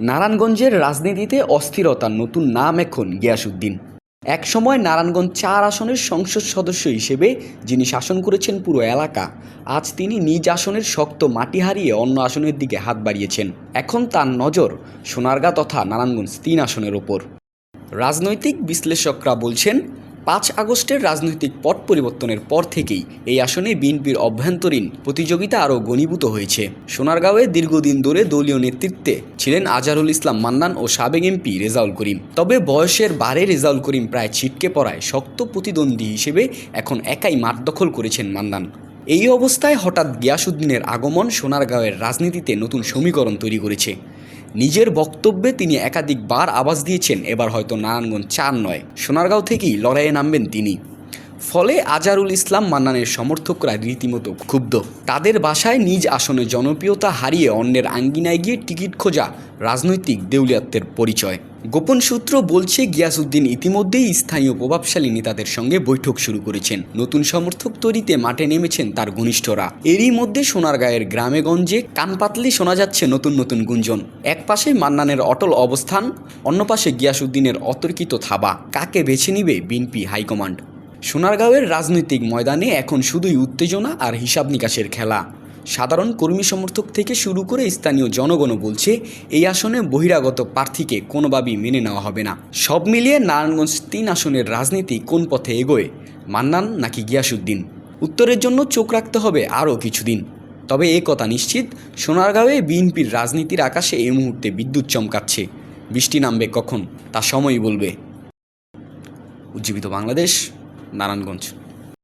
নারায়ণগঞ্জের রাজনীতিতে অস্থিরতার নতুন নাম এখন গিয়াসউদ্দিন। একসময় নারায়ণগঞ্জ ৪ আসনের সংসদ সদস্য হিসেবে যিনি শাসন করেছেন পুরো এলাকা, আজ তিনি নিজ আসনের শক্ত মাটি হারিয়ে অন্য আসনের দিকে হাত বাড়িয়েছেন। এখন তার নজর সোনারগাঁ তথা নারায়ণগঞ্জ ৩ আসনের ওপর। রাজনৈতিক বিশ্লেষকরা বলছেন, ৫ আগস্টের রাজনৈতিক পট পরিবর্তনের পর থেকেই এই আসনে বিএনপির অভ্যন্তরীণ প্রতিযোগিতা আরও ঘনীভূত হয়েছে। সোনারগাঁওয়ে দীর্ঘদিন ধরে দলীয় নেতৃত্বে ছিলেন আজহারুল ইসলাম মান্নান ও সাবেক এমপি রেজাউল করিম। তবে বয়সের ভারে রেজাউল করিম প্রায় ছিটকে পড়ায় শক্ত প্রতিদ্বন্দ্বী হিসেবে এখন একাই মাঠ দখল করেছেন মান্নান। এই অবস্থায় হঠাৎ গিয়াসউদ্দিনের আগমন সোনারগাঁওয়ের রাজনীতিতে নতুন সমীকরণ তৈরি করেছে। নিজের বক্তব্যে তিনি একাধিকবার আভাস দিয়েছেন এবার হয়তো নারায়ণগঞ্জ ৪ নয়, সোনারগাঁও থেকেই লড়াইয়ে নামবেন তিনি। ফলে আজহারুল ইসলাম মান্নানের সমর্থকরা রীতিমতো ক্ষুব্ধ। তাদের বাসায় নিজ আসনে জনপ্রিয়তা হারিয়ে অন্যের আঙ্গিনায় গিয়ে টিকিট খোঁজা রাজনৈতিক দেউলিয়াত্বের পরিচয়। গোপন সূত্র বলছে, গিয়াসউদ্দিন ইতিমধ্যেই স্থানীয় প্রভাবশালী নেতাদের সঙ্গে বৈঠক শুরু করেছেন। নতুন সমর্থক তৈরিতে মাঠে নেমেছেন তার ঘনিষ্ঠরা। এরই মধ্যে সোনারগাঁয়ের গ্রামে-গঞ্জে কান পাতলে শোনা যাচ্ছে নতুন নতুন গুঞ্জন। এক পাশে মান্নানের অটল অবস্থান, অন্য পাশে গিয়াসউদ্দিনের অতর্কিত থাবা। কাকে বেছে নিবে বিএনপি হাইকমান্ড? সোনারগাঁওয়ের রাজনৈতিক ময়দানে এখন শুধুই উত্তেজনা আর হিসাব নিকাশের খেলা। সাধারণ কর্মী সমর্থক থেকে শুরু করে স্থানীয় জনগণও বলছে, এই আসনে বহিরাগত প্রার্থীকে কোনোভাবেই মেনে নেওয়া হবে না। সব মিলিয়ে নারায়ণগঞ্জ ৩ আসনের রাজনীতি কোন পথে এগোয়, মান্নান নাকি গিয়াসউদ্দিন? উত্তরের জন্য চোখ রাখতে হবে আরও কিছুদিন। তবে এ কথা নিশ্চিত, সোনারগাঁওয়ে বিএনপির রাজনীতির আকাশে এই মুহূর্তে বিদ্যুৎ চমকাচ্ছে। বৃষ্টি নামবে কখন তা সময়ই বলবে। উজ্জীবিত বাংলাদেশ, নারায়ণগঞ্জ।